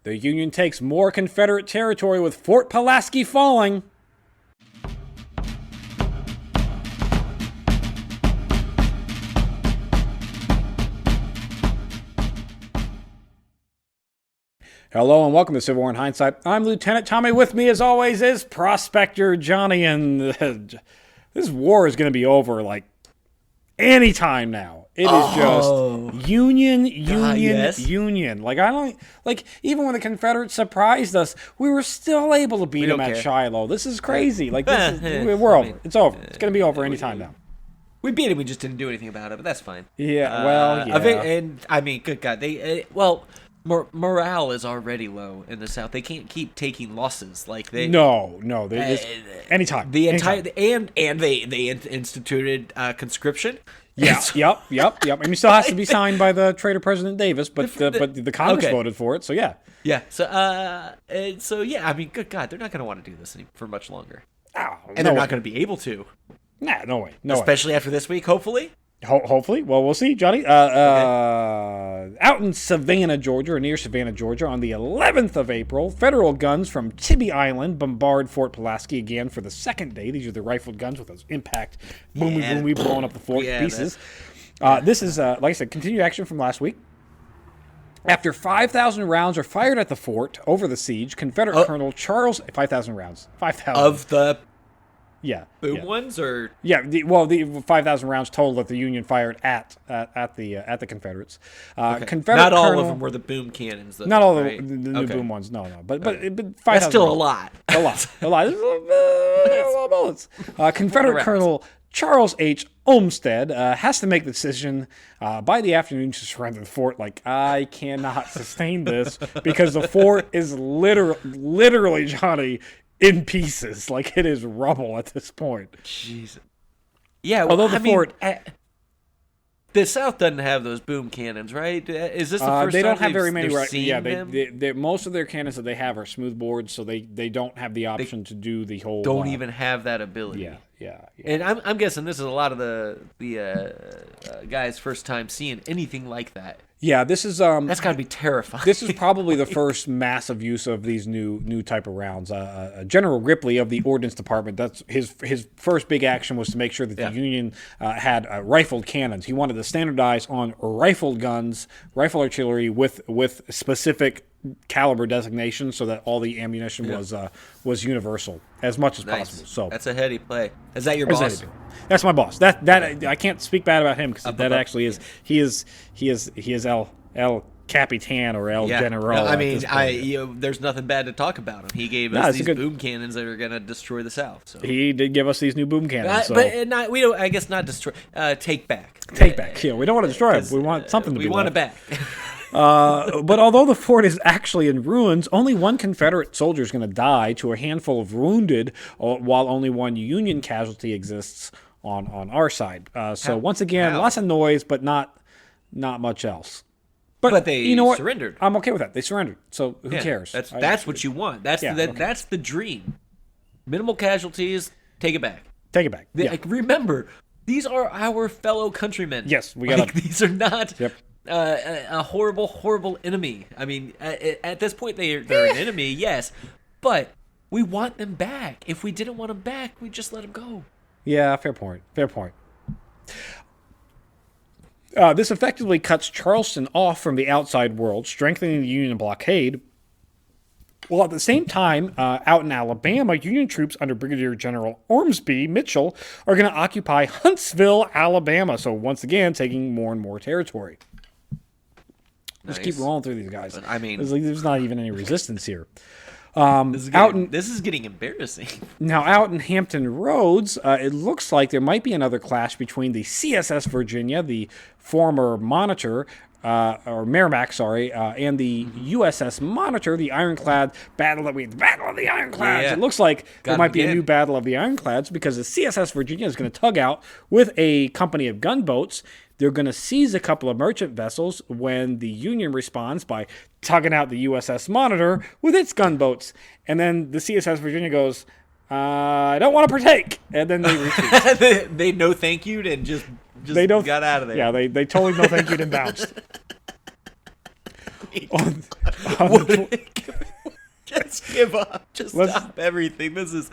The Union takes more Confederate territory with Fort Pulaski falling. Hello and welcome to Civil War in Hindsight. I'm Lieutenant Tommy. With me, as always, is Prospector Johnny. And this war is going to be over like any time now. It is just Union. Like I don't like even when the Confederates surprised us, we were still able to beat them at Shiloh. This is crazy. Like this is, we're over. It's over. It's going to be over any time now. We beat it. We just didn't do anything about it, but that's fine. Yeah. Well, yeah. And I mean, good God, morale is already low in the South. They can't keep taking losses like they. No. Anytime. The entire and they instituted conscription. Yeah. Yep. And it still has to be signed by the traitor President Davis, but the Congress voted for it. So yeah. Yeah. So yeah. I mean, good God, they're not going to want to do this for much longer, and they're not going to be able to. Nah, no way. Especially after this week, hopefully. Hopefully. Well, we'll see, Johnny. Out in Savannah, Georgia, or near Savannah, Georgia, on the 11th of April, federal guns from Tybee Island bombard Fort Pulaski again for the second day. These are the rifled guns with those impact, boomy, blowing up the fort pieces. This is, like I said, continued action from last week. After 5,000 rounds are fired at the fort over the siege, Confederate Colonel Charles... 5,000 rounds. 5,000. Of the... boom ones, or the 5,000 rounds total that the Union fired at the Confederates. Confederate not all Colonel, of them were the boom cannons, though. Not all the new boom ones. No. But 5,000. That's still a lot. A lot. A lot of bullets. Confederate Colonel Charles H. Olmsted has to make the decision by the afternoon to surrender the fort. Like, I cannot sustain this because the fort is literally, Johnny, in pieces. Like, it is rubble at this point. Jesus. Yeah, well, although the South doesn't have those boom cannons, right? Is this the first they time don't have very many, right? seen Yeah, them? most of their cannons that they have are smoothbores, so they don't have the option to do the whole. Don't even have that ability. Yeah. And I'm guessing this is a lot of the guys' first time seeing anything like that. Yeah, this is that's got to be terrifying. This is probably the first massive use of these new type of rounds. General Ripley of the Ordnance Department, that's his first big action was to make sure that the Union had rifled cannons. He wanted to standardize on rifled guns, rifle artillery with specific caliber designation, so that all the ammunition was universal as much as possible. So that's a heady play. Is that your boss? That's my boss. That I can't speak bad about him because that actually is he is El Capitan or El General. I mean, there's nothing bad to talk about him. He gave us these boom cannons that are going to destroy the South. So. He did give us these new boom cannons. We don't. I guess not destroy. Take back. Take back. Yeah, we don't want to destroy them. We want something to be. We want it back. But although the fort is actually in ruins, only one Confederate soldier is going to die to a handful of wounded, while only one Union casualty exists on our side. So once again, lots of noise, but not much else. But they you know what? surrendered. I'm okay with that. They surrendered. So who cares? That's what you want. That's the dream. Minimal casualties. Take it back. Take it back. Remember, these are our fellow countrymen. Yes, we got. These are not. Yep. A horrible enemy. I mean, at this point, they're an enemy, yes, but we want them back. If we didn't want them back, we'd just let them go. Yeah, fair point. This effectively cuts Charleston off from the outside world, strengthening the Union blockade. Well, at the same time, out in Alabama, Union troops under Brigadier General Ormsby Mitchell are going to occupy Huntsville, Alabama. So once again, taking more and more territory. Just keep rolling through these guys. But, I mean, there's not even any resistance here. This is getting embarrassing. Now, out in Hampton Roads, it looks like there might be another clash between the CSS Virginia, the former Monitor, or Merrimack, and the USS Monitor, the ironclad battle of the ironclads. Yeah. It looks like there might be a new battle of the ironclads because the CSS Virginia is going to tug out with a company of gunboats. They're going to seize a couple of merchant vessels when the Union responds by tugging out the USS Monitor with its gunboats. And then the CSS Virginia goes, I don't want to partake. And then they retreat. They no thank you and just got out of there. Yeah, they totally no thank you and bounced. on the Just give up. Just stop everything. This is,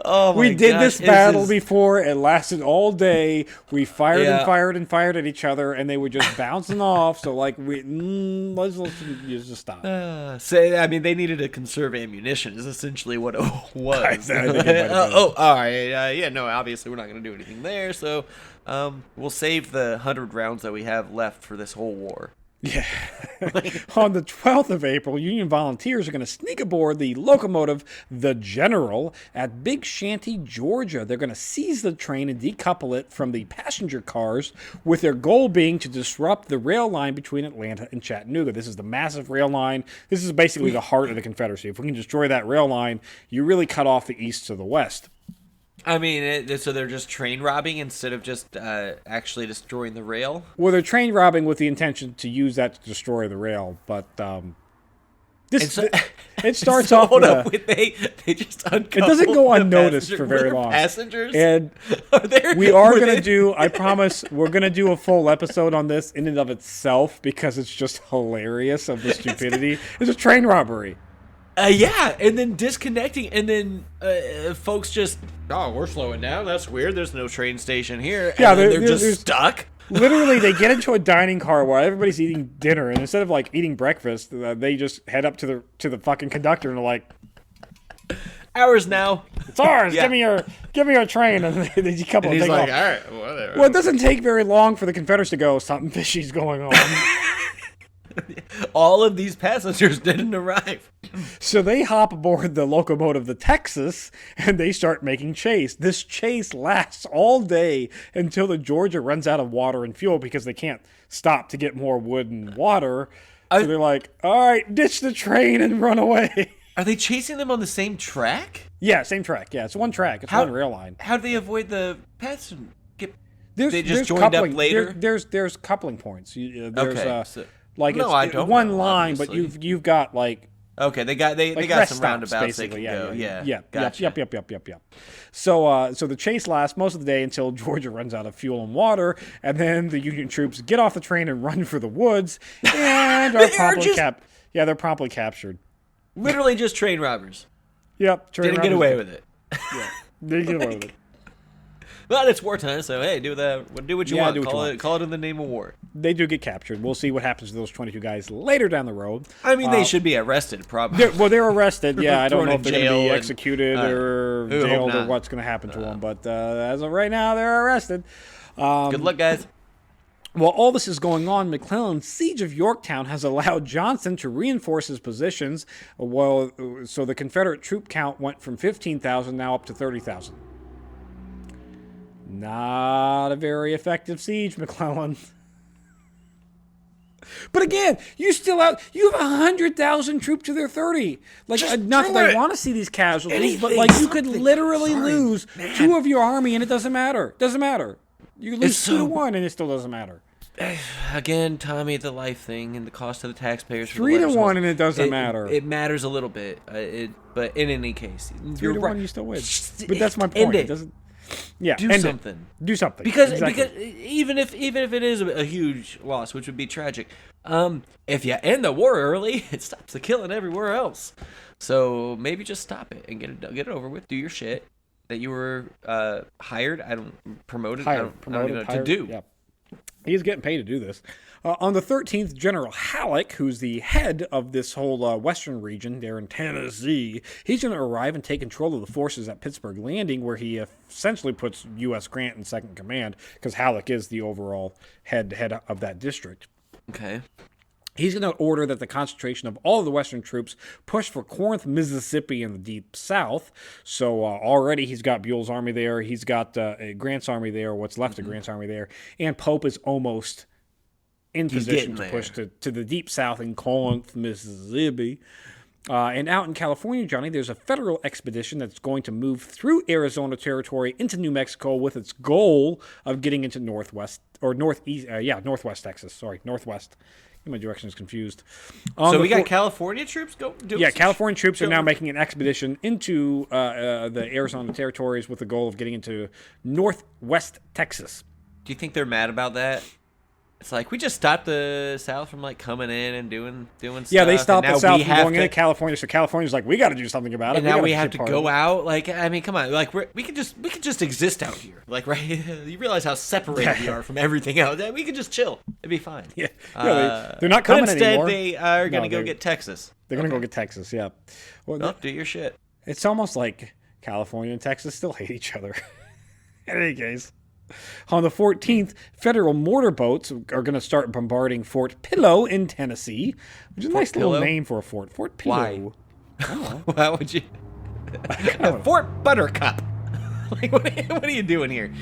oh my We did gosh, this battle before. It lasted all day. We fired and Yeah. fired and fired at each other, and they were just bouncing off. So, like, let's just stop. I mean, they needed to conserve ammunition. Is essentially what it was. I think it might have been. All right. Yeah, no, obviously we're not going to do anything there. So, we'll save the 100 rounds that we have left for this whole war. Yeah. On the 12th of April, Union volunteers are going to sneak aboard the locomotive, the General, at Big Shanty, Georgia. They're going to seize the train and decouple it from the passenger cars, with their goal being to disrupt the rail line between Atlanta and Chattanooga. This is the massive rail line. This is basically the heart of the Confederacy. If we can destroy that rail line, you really cut off the east to the west. I mean, so they're just train robbing instead of just actually destroying the rail? Well, they're train robbing with the intention to use that to destroy the rail, but it starts off with they just uncoupled. It doesn't go unnoticed for very long. Passengers? And we are going to do, I promise, we're going to do a full episode on this in and of itself because it's just hilarious of the stupidity. It's a train robbery. Yeah, and then disconnecting, and then folks just, we're slowing down. That's weird. There's no train station here. And Yeah, they're just stuck. Literally, they get into a dining car while everybody's eating dinner, and instead of like eating breakfast, they just head up to the fucking conductor and are like, "Ours now. It's ours. Yeah. Give me your train." And they decouple and He's take like, off. "All right, whatever." Well, it doesn't take very long for the Confederates to go, something fishy's going on. All of these passengers didn't arrive. So they hop aboard the locomotive, the Texas, and they start making chase. This chase lasts all day until the Georgia runs out of water and fuel because they can't stop to get more wood and water. So they're like, all right, ditch the train and run away. Are they chasing them on the same track? Yeah, same track. Yeah, it's one track. It's one rail line. How do they avoid the passenger? They just joined up later? There's coupling points. There's like no, it's I don't one know, line, obviously. but you've got like okay, they got rest some stops, roundabouts they can basically. go. Yeah. Gotcha. Gotcha. Yep. So the chase lasts most of the day until Georgia runs out of fuel and water, and then the Union troops get off the train and run for the woods, and are promptly they're promptly captured. Literally just train robbers. Yep. Didn't get away with it. Yeah. Didn't get away with it. Well, it's wartime, so hey, do what you want. Call it in the name of war. They do get captured. We'll see what happens to those 22 guys later down the road. I mean, they should be arrested, probably. They're arrested. Yeah, I don't know if they're going to be executed or who jailed or what's going to happen to them. But as of right now, they're arrested. Good luck, guys. While all this is going on, McClellan's siege of Yorktown has allowed Johnston to reinforce his positions. So the Confederate troop count went from 15,000 now up to 30,000. Not a very effective siege, McClellan. But again, you have 100,000 troops to their 30. Like, not that I want to see these casualties, but like you could literally lose 2 of your army and it doesn't matter. Doesn't matter. You lose 2-1 and it still doesn't matter. Again, Tommy, the life thing and the cost to the taxpayers. 3-1 and it doesn't matter. It matters a little bit, but in any case, 3-1 you still win. But that's my point. It doesn't. Yeah, do something. Do something. Because even if it is a huge loss, which would be tragic, if you end the war early, it stops the killing everywhere else. So maybe just stop it and get it over with. Do your shit that you were hired. Promoted to do. Yeah. He's getting paid to do this. On the 13th, General Halleck, who's the head of this whole western region there in Tennessee, he's going to arrive and take control of the forces at Pittsburgh Landing, where he essentially puts U.S. Grant in second command, because Halleck is the overall head of that district. Okay. He's going to order that the concentration of all of the Western troops push for Corinth, Mississippi in the deep south. So already he's got Buell's army there. He's got Grant's army there, what's left of Grant's army there. And Pope is almost in position to push to the deep south in Corinth, Mississippi. And out in California, Johnny, there's a federal expedition that's going to move through Arizona territory into New Mexico with its goal of getting into northwest Texas. Sorry, northwest. My direction is confused. So we got California troops California troops are now making an expedition into the Arizona territories with the goal of getting into northwest Texas. Do you think they're mad about that? It's like we just stopped the South from like coming in and doing stuff. Yeah, they stopped and the now South we from have going to, into California, so California's like, we got to do something about it. and now gotta we be have to part go of it. out. Like, I mean, come on, like we could just exist out here. Like, right? You realize how separated we are from everything else. We could just chill. It'd be fine. Yeah, they're not coming but instead, anymore. they are gonna go get Texas. They're gonna go get Texas. Yeah. Well, do your shit. it's almost like California and Texas still hate each other. In any case, on the 14th, federal mortar boats are going to start bombarding Fort Pillow in Tennessee, which is a nice little name for a fort. Fort Pillow. Why? I don't know. Why would you? Fort Buttercup. Like, what are you doing here?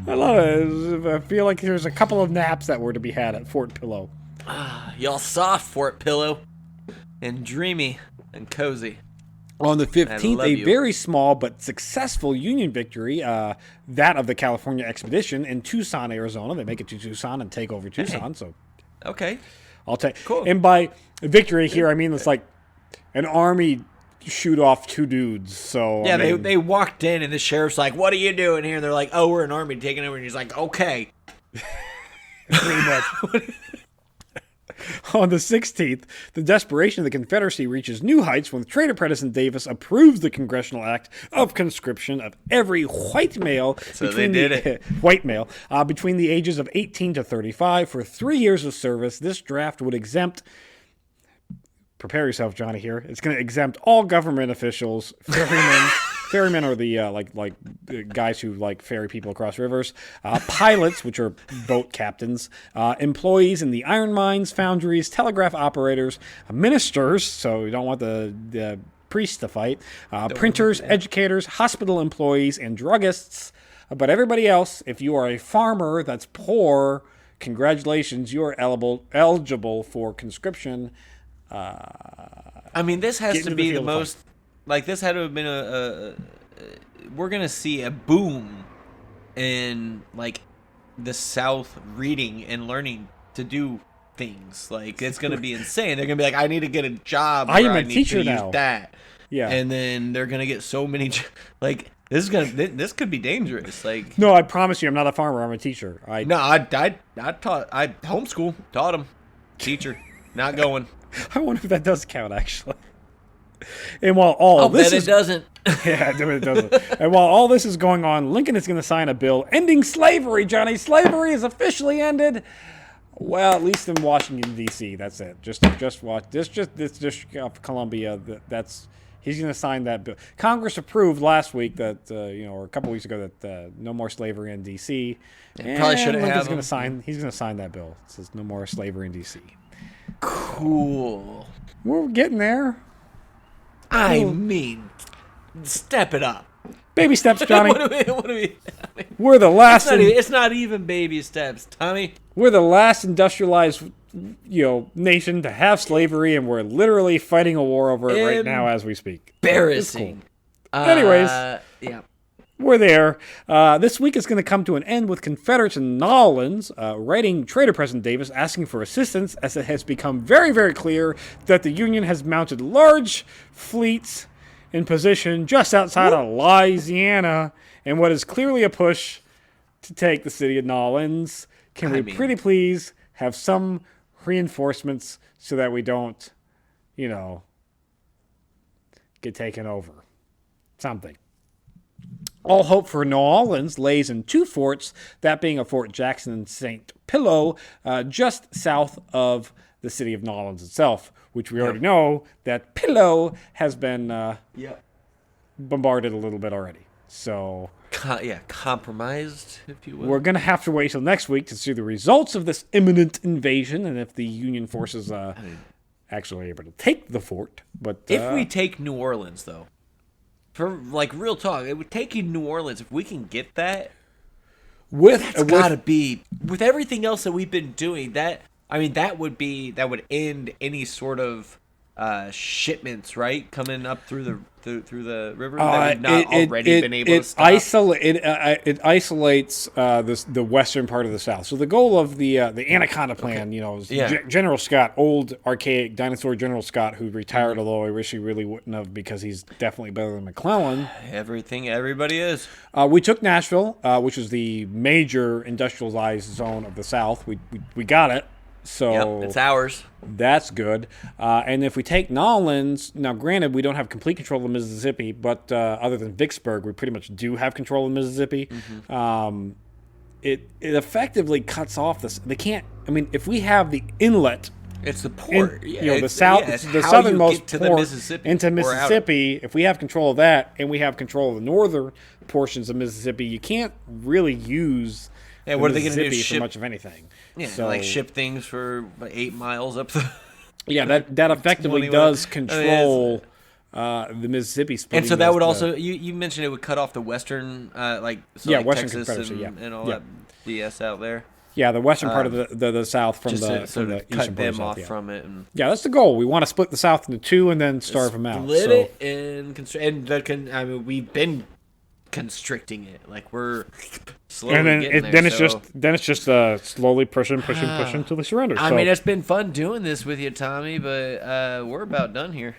I love it. I feel like there's a couple of naps that were to be had at Fort Pillow. Y'all soft, Fort Pillow, and dreamy and cozy. On the 15th, a you. very small but successful Union victory, that of the California expedition in Tucson, Arizona. They make it to Tucson and take over Tucson. So, Okay. I'll take. Cool. And by victory here, I mean it's like an army shoot off two dudes. So Yeah, I mean, they walked in and the sheriff's like, "What are you doing here?" And they're like, "Oh, we're an army taking over." And he's like, "Okay." pretty much. On the 16th, the desperation of the Confederacy reaches new heights when Traitor President Davis approves the Congressional Act of conscription of every white male between the ages of 18 to 35 for 3 years of service. This draft would exempt. Prepare yourself, Johnny. Here, it's going to exempt all government officials, ferrymen. Ferrymen are the guys who ferry people across rivers. Pilots, which are boat captains. Employees in the iron mines, foundries, telegraph operators. Ministers, so we don't want the priests to fight. Printers, educators, hospital employees, and druggists. But everybody else, if you are a farmer that's poor, congratulations, you are eligible for conscription. I mean, this has to be the most. Like, this had to have been we're going to see a boom in, like, the South reading and learning to do things. Like, it's going to be insane. They're going to be like, I need to get a job. I am a need teacher to now. Use that. Yeah. And then they're going to get so many, like, this could be dangerous. Like, no, I promise you, I'm not a farmer. I'm a teacher. I homeschool, taught them. Teacher, not going. I wonder if that does count, actually. And while all this it doesn't. Yeah, it doesn't. And while all this is going on, Lincoln is going to sign a bill ending slavery. Johnny, slavery is officially ended. Well, at least in Washington D.C. That's it. Just watch this. Just Columbia. He's going to sign that bill. Congress approved last week that or a couple weeks ago that no more slavery in D.C. And probably should have. Lincoln's going to sign. He's going to sign that bill. It says no more slavery in D.C. Cool. We're getting there. I mean, step it up. Baby steps, Johnny. what do we We're the last. It's not even baby steps, Tommy. We're the last industrialized, nation to have slavery, and we're literally fighting a war over it right now as we speak. Embarrassing. Cool. Anyways, yeah. We're there. This week is going to come to an end with Confederates in New Orleans writing Traitor President Davis asking for assistance, as it has become very, very clear that the Union has mounted large fleets in position just outside of Louisiana in what is clearly a push to take the city of New Orleans. Can we pretty please have some reinforcements so that we don't, get taken over? Something. All hope for New Orleans lays in two forts, that being a Fort Jackson and St. Pillow, just south of the city of New Orleans itself, which we already know that Pillow has been bombarded a little bit already. So, compromised, if you will. We're going to have to wait till next week to see the results of this imminent invasion and if the Union forces actually are able to take the fort. But if we take New Orleans, though, for real talk, it would take you to New Orleans. If we can get that, that's gotta be with everything else that we've been doing. That would end any sort of shipments, right, coming up through the river that we've not already been able to stop. It isolates the western part of the South. So the goal of the Anaconda Plan, is General Scott, old archaic dinosaur General Scott, who retired, although I wish he really wouldn't have, because he's definitely better than McClellan. Everybody is. We took Nashville, which is the major industrialized zone of the South. We got it. So it's ours. That's good. And if we take Nolens, now granted, we don't have complete control of the Mississippi, but other than Vicksburg, we pretty much do have control of the Mississippi. It effectively cuts off this. They can't. I mean, if we have the inlet, it's the port. The southernmost port into Mississippi. If we have control of that, and we have control of the northern portions of Mississippi, you can't really use. Yeah, what are they going to do? For much of anything? Yeah, so, like ship things for 8 miles up the. Yeah, that effectively does control the Mississippi. And so that would also you mentioned it would cut off the western Western Texas Confederacy, and all that BS out there. Yeah, the western part of the South from the eastern part of the South, from it. And that's the goal. We want to split the South into two and then starve them out. Split it and we've been constricting it, like we're slowly and then it's just slowly pushing until they surrender. I mean, it's been fun doing this with you, Tommy, but we're about done here.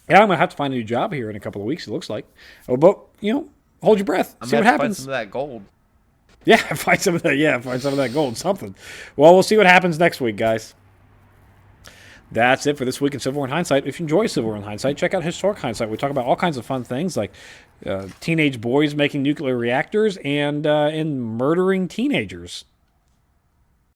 Yeah, I'm gonna have to find a new job here in a couple of weeks. It looks like. Oh, but hold your breath. See what happens. Find some of that gold. Yeah, find some of that. Yeah, find some of that gold. Something. Well, we'll see what happens next week, guys. That's it for this week in Civil War in Hindsight. If you enjoy Civil War in Hindsight, check out Historic Hindsight. We talk about all kinds of fun things like teenage boys making nuclear reactors and murdering teenagers.